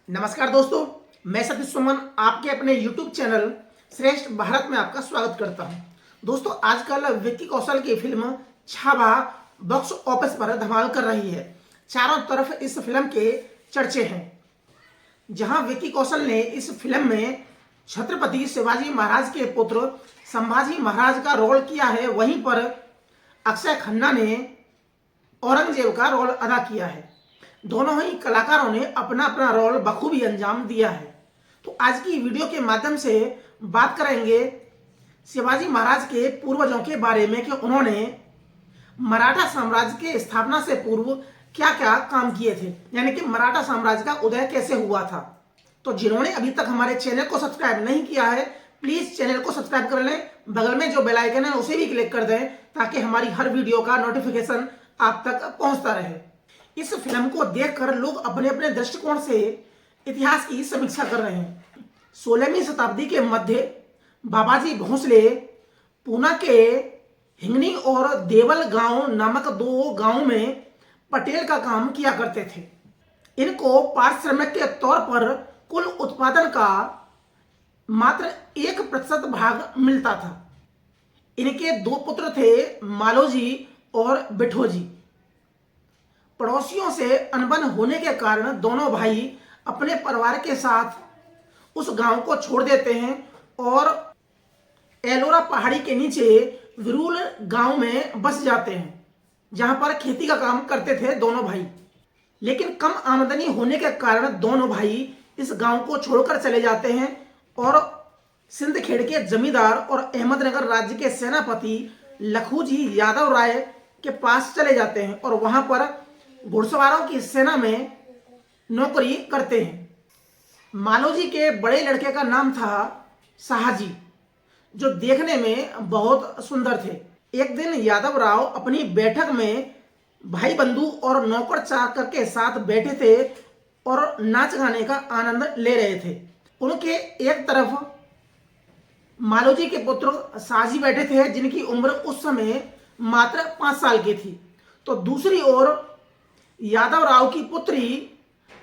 नमस्कार दोस्तों, मैं सतीश सुमन आपके अपने YouTube चैनल श्रेष्ठ भारत में आपका स्वागत करता हूं। दोस्तों, आजकल विक्की कौशल की फिल्म छावा बॉक्स ऑफिस पर धमाल कर रही है। चारों तरफ इस फिल्म के चर्चे हैं। जहां विक्की कौशल ने इस फिल्म में छत्रपति शिवाजी महाराज के पुत्र संभाजी महाराज का रोल किया है, वहीं पर अक्षय खन्ना ने औरंगजेब का रोल अदा किया है। दोनों ही कलाकारों ने अपना अपना रोल बखूबी अंजाम दिया है। तो आज की वीडियो के माध्यम से बात करेंगे शिवाजी महाराज के पूर्वजों के बारे में कि उन्होंने मराठा साम्राज्य के स्थापना से पूर्व क्या क्या काम किए थे, यानी कि मराठा साम्राज्य का उदय कैसे हुआ था। तो जिन्होंने अभी तक हमारे चैनल को सब्सक्राइब नहीं किया है, प्लीज चैनल को सब्सक्राइब कर लें। बगल में जो बेल आइकन है उसे भी क्लिक कर दें ताकि हमारी हर वीडियो का नोटिफिकेशन आप तक पहुंचता रहे। इस फिल्म को देखकर लोग अपने अपने दृष्टिकोण से इतिहास की समीक्षा कर रहे हैं। 16वीं शताब्दी के मध्य बाबाजी भोसले पूना के हिंगनी और देवल गांव नामक दो गांवों में पटेल का काम किया करते थे। इनको पारिश्रमिक के तौर पर कुल उत्पादन का मात्र 1% भाग मिलता था। इनके दो पुत्र थे, मालोजी और बिठोजी। पड़ोसियों से अनबन होने के कारण दोनों भाई अपने परिवार के साथ उस गांव को छोड़ देते हैं और एलोरा पहाड़ी के नीचे विरूल गांव में बस जाते हैं, जहां पर खेती का काम करते थे दोनों भाई। लेकिन कम आमदनी होने के कारण दोनों भाई इस गांव को छोड़कर चले जाते हैं और सिंदखेड़ के जमींदार और अहमदनगर राज्य के सेनापति लखूजी यादव राय के पास चले जाते हैं और वहां पर घुड़सवारों की सेना में नौकरी करते हैं। मालोजी के बड़े लड़के का नाम था शाहजी, जो देखने में बहुत सुंदर थे। एक दिन यादव राव अपनी बैठक में भाई बंधु और नौकर चाकर के साथ बैठे थे और नाच गाने का आनंद ले रहे थे। उनके एक तरफ मालोजी के पुत्र शाहजी बैठे थे, जिनकी उम्र उस समय मात्र 5 साल की थी। तो दूसरी ओर यादव राव की पुत्री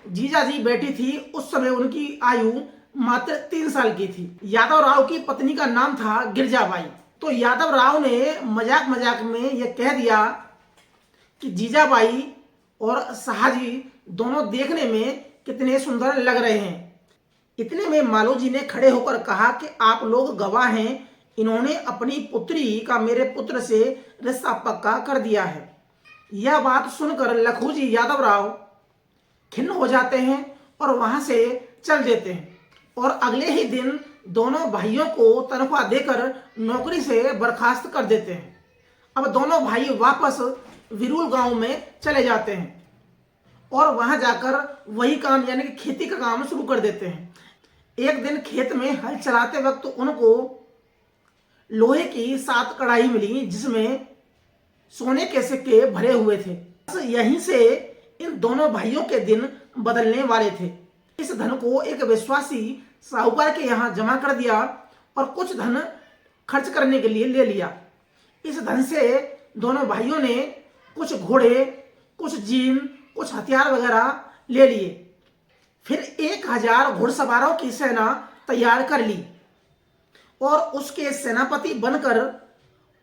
जीजाजी बैठी थी। उस समय उनकी आयु मात्र 3 साल की थी। यादव राव की पत्नी का नाम था गिरजाबाई। तो यादव राव ने मजाक मजाक में यह कह दिया कि जीजाबाई और शाहजी दोनों देखने में कितने सुंदर लग रहे हैं। इतने में मालोजी ने खड़े होकर कहा कि आप लोग गवाह हैं, इन्होंने अपनी पुत्री का मेरे पुत्र से रिश्ता पक्का कर दिया है। यह बात सुनकर लखूजी यादव राव खिन्न हो जाते हैं और वहां से चल देते हैं और अगले ही दिन दोनों भाइयों को तनख्वाह देकर नौकरी से बर्खास्त कर देते हैं। अब दोनों भाई वापस विरूल गांव में चले जाते हैं और वहां जाकर वही काम यानी कि खेती का काम शुरू कर देते हैं। एक दिन खेत में हल चलाते वक्त उनको लोहे की 7 कड़ाही मिली, जिसमें सोने के सिक्के भरे हुए थे। यहीं से इन दोनों भाइयों के दिन बदलने वाले थे। इस धन को एक विश्वासी साहूकार के यहाँ जमा कर दिया और कुछ धन खर्च करने के लिए ले लिया। इस धन से दोनों भाइयों ने कुछ घोड़े, कुछ जीन, कुछ हथियार वगैरह ले लिए। फिर 1000 घुड़सवारों की सेना तैयार कर ली और उसके सेनापति बनकर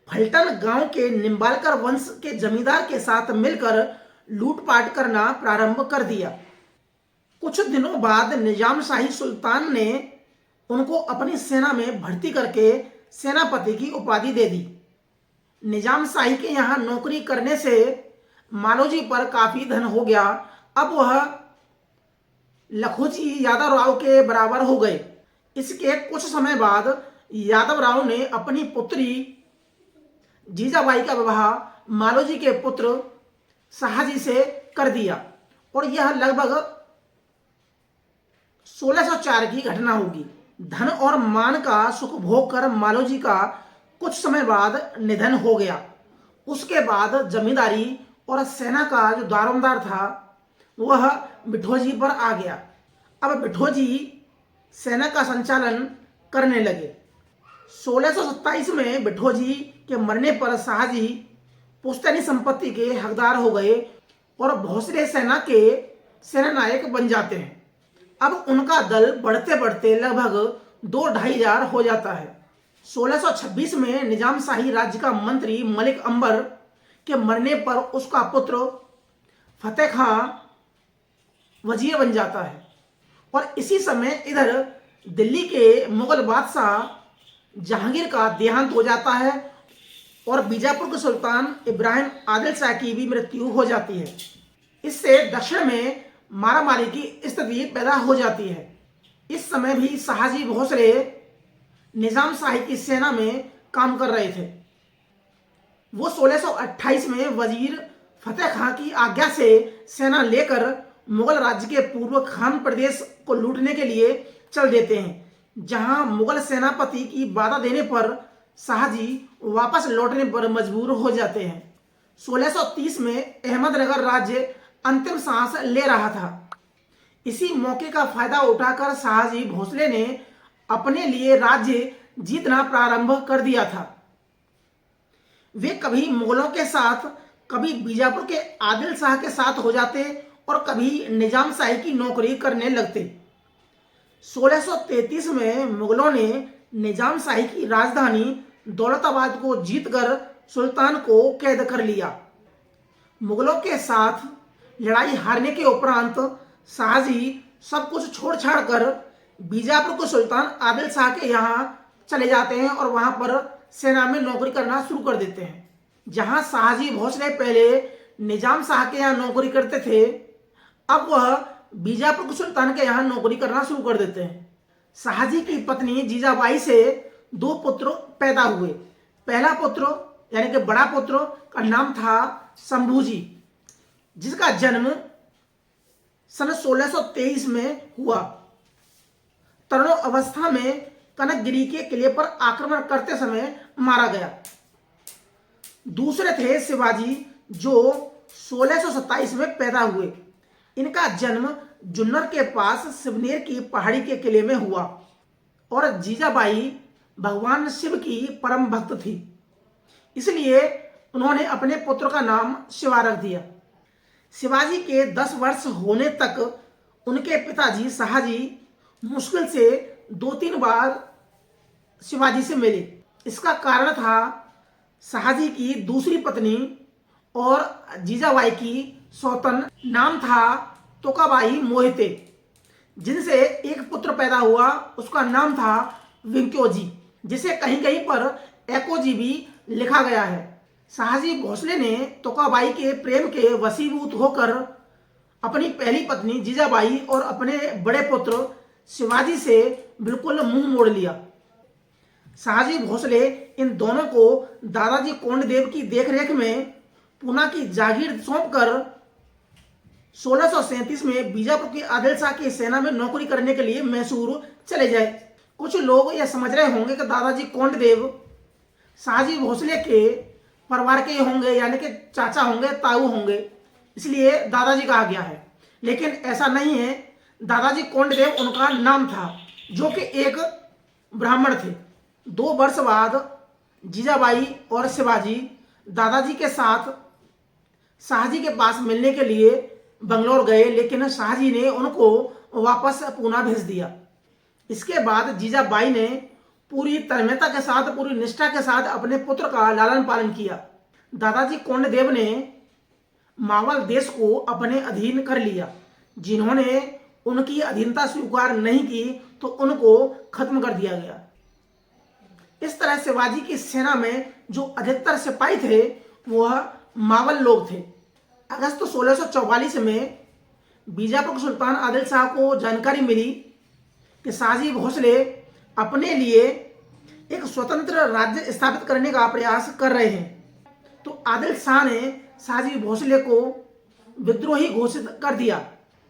फलटन गांव के निम्बालकर वंश के जमींदार के साथ मिलकर लूटपाट करना प्रारंभ कर दिया। कुछ दिनों बाद निजाम शाही सुल्तान ने उनको अपनी सेना में भर्ती करके सेनापति की उपाधि दे दी। निजाम शाही के यहाँ नौकरी करने से मालोजी पर काफी धन हो गया। अब वह लखूजी यादव राव के बराबर हो गए। इसके कुछ समय बाद यादव राव ने अपनी पुत्री जीजाबाई का विवाह मालोजी के पुत्र शाहजी से कर दिया और यह लगभग 1604 की घटना होगी। धन और मान का सुख भोग कर मालोजी का कुछ समय बाद निधन हो गया। उसके बाद जमींदारी और सेना का जो दारोमदार था वह बिठोजी पर आ गया। अब बिठोजी सेना का संचालन करने लगे। 1627 में बिठोजी के मरने पर शाहजी पुश्तैनी संपत्ति के हकदार हो गए और भोसले सेना के सेनानायक बन जाते हैं। अब उनका दल बढ़ते बढ़ते लगभग 2-2,500 हो जाता है। 1626 में निजाम शाही राज्य का मंत्री मलिक अंबर के मरने पर उसका पुत्र फतेह खां वजीर बन जाता है और इसी समय इधर दिल्ली के मुगल बादशाह जहांगीर का देहांत हो जाता है और बीजापुर के सुल्तान इब्राहिम आदिल शाह की भी मृत्यु हो जाती है। इससे दक्षिण में मारामारी की स्थिति पैदा हो जाती है। इस समय भी शाहजी भोसले निजाम शाही की सेना में काम कर रहे थे। वो 1628 में वजीर फतेह खां की आज्ञा से सेना लेकर मुगल राज्य के पूर्व खान प्रदेश को लूटने के लिए चल देते हैं, जहां मुगल सेनापति की बाधा देने पर शाहजी वापस लौटने पर मजबूर हो जाते हैं। 1630 में अहमदनगर राज्य अंतिम सांस ले रहा था। इसी मौके का फायदा उठाकर शाहजी भोसले ने अपने लिए राज्य जीतना प्रारंभ कर दिया था। वे कभी मुगलों के साथ, कभी बीजापुर के आदिल शाह के साथ हो जाते और कभी निजाम शाही की नौकरी करने लगते। 1633 में मुगलों ने निजाम शाही की राजधानी दौलताबाद को जीतकर सुल्तान को कैद कर लिया। मुगलों के साथ लड़ाई हारने के उपरांत शाहजी सब कुछ छोड़ छाड़ कर बीजापुर को सुल्तान आदिल शाह के यहाँ चले जाते हैं और वहां पर सेना में नौकरी करना शुरू कर देते हैं। जहां शाहजी भोसले पहले निजाम शाह के यहाँ नौकरी करते थे, अब वह बीजापुर के सुल्तान के यहाँ नौकरी करना शुरू कर देते हैं। शाहजी की पत्नी जीजाबाई से 2 पुत्र पैदा हुए। पहला पुत्र यानी कि बड़ा पुत्र का नाम था शंभूजी, जिसका जन्म सन 1623 में हुआ। तरुण अवस्था में कनकगिरी के किले पर आक्रमण करते समय मारा गया। दूसरे थे शिवाजी, जो 1627 में पैदा हुए। इनका जन्म जुन्नर के पास शिवनेर की पहाड़ी के किले में हुआ और जीजाबाई भगवान शिव की परम भक्त थी, इसलिए उन्होंने अपने पुत्र का नाम शिवा रख दिया। शिवाजी के 10 वर्ष होने तक उनके पिताजी शाहजी मुश्किल से 2-3 बार शिवाजी से मिले। इसका कारण था शाहजी की दूसरी पत्नी और जीजाबाई की सौतन नाम था तोकाबाई मोहिते, जिनसे एक पुत्र पैदा हुआ। उसका नाम था विंक्योजी, जिसे कहीं कहीं पर एकोजी भी लिखा गया है। शाहजी भोसले ने तोकाबाई के प्रेम के वशीभूत होकर अपनी पहली पत्नी जीजाबाई और अपने बड़े पुत्र शिवाजी से बिल्कुल मुंह मोड़ लिया। शाहजी भोसले इन दोनों को दादाजी कोंडदेव की देखरेख में पूना की जागीर सौंपकर 1637 में बीजापुर के आदिल शाह की सेना में नौकरी करने के लिए मैसूर चले जाए। कुछ लोग यह समझ रहे होंगे कि दादाजी कोंडदेव शाहजी भोसले के परिवार के होंगे, यानी कि चाचा होंगे, ताऊ होंगे, इसलिए दादाजी कहा गया है, लेकिन ऐसा नहीं है। दादाजी कोंडदेव उनका नाम था, जो कि एक ब्राह्मण थे। 2 वर्ष बाद जीजाबाई और शिवाजी दादाजी के साथ शाहजी के पास मिलने के लिए बंगलौर गए, लेकिन शाहजी ने उनको वापस पूना भेज दिया। इसके बाद जीजाबाई ने पूरी तन्मयता के साथ, पूरी निष्ठा के साथ अपने पुत्र का लालन पालन किया। दादाजी कोंडदेव ने मावल देश को अपने अधीन कर लिया। जिन्होंने उनकी अधीनता स्वीकार नहीं की तो उनको खत्म कर दिया गया। इस तरह शिवाजी की सेना में जो अधिकतर सिपाही थे वह मावल लोग थे। अगस्त 1644 में बीजापुर के सुल्तान आदिल शाह को जानकारी मिली कि शाहजी भोसले अपने लिए एक स्वतंत्र राज्य स्थापित करने का प्रयास कर रहे हैं, तो आदिल शाह ने शाहजी भोसले को विद्रोही घोषित कर दिया।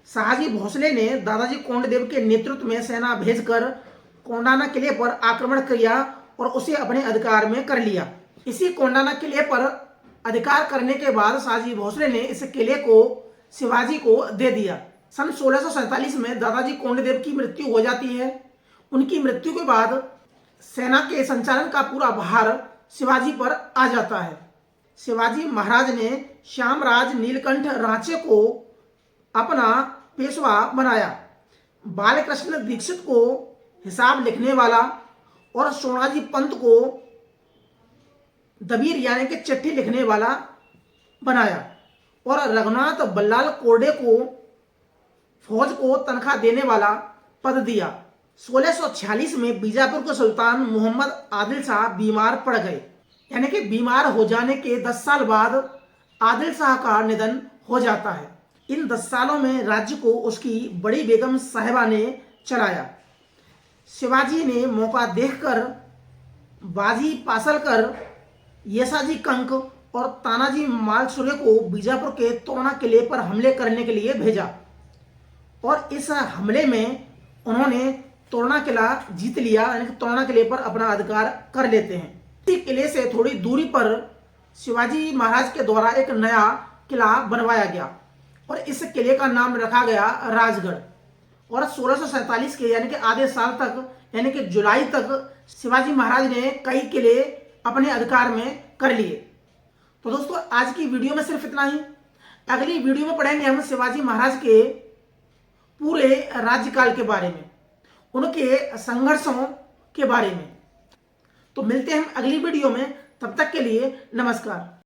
शाहजी भोसले ने दादाजी कोंडदेव के नेतृत्व में सेना भेजकर कोंडाना किले पर आक्रमण किया और उसे अपने अधिकार में कर लिया। इसी कोंडाना किले पर अधिकार करने के बाद शाहजी भोसले ने इस किले को शिवाजी को दे दिया। सन 1647 में दादाजी कोंडदेव की मृत्यु हो जाती है। उनकी मृत्यु के बाद सेना के संचालन का पूरा भार शिवाजी पर आ जाता है। शिवाजी महाराज ने श्यामराज नीलकंठ रांचे को अपना पेशवा बनाया। बालकृष्ण दीक्षित को हिसाब लिखने वाला और सोनाजी पंत को दबीर यानी कि चिट्ठी लिखने वाला बनाया और रघुनाथ बल्लाल कोर्डे को फौज को तनख्वाह देने वाला पद दिया। 1646 में बीजापुर के सुल्तान मोहम्मद आदिल शाह बीमार पड़ गए, यानी कि बीमार हो जाने के 10 साल बाद आदिल शाह का निधन हो जाता है। इन 10 सालों में राज्य को उसकी बड़ी बेगम साहिबा ने चलाया। शिवाजी ने मौका देखकर बाजी पासलकर, येसाजी कंक और तानाजी मालसुरे को बीजापुर के तोरणा किले पर हमले करने के लिए भेजा और इस हमले में उन्होंने तोरणा किला जीत लिया, यानी कि तोरणा किले पर अपना अधिकार कर लेते हैं। इसी किले से थोड़ी दूरी पर शिवाजी महाराज के द्वारा एक नया किला बनवाया गया और इस किले का नाम रखा गया राजगढ़। और 1647 के यानी कि आधे साल तक, यानी कि जुलाई तक शिवाजी महाराज ने कई किले अपने अधिकार में कर लिए। तो दोस्तों आज की वीडियो में सिर्फ इतना ही। अगली वीडियो में पढ़ेंगे हम शिवाजी महाराज के पूरे राज्यकाल के बारे में, उनके संघर्षों के बारे में। तो मिलते हैं हम अगली वीडियो में, तब तक के लिए नमस्कार।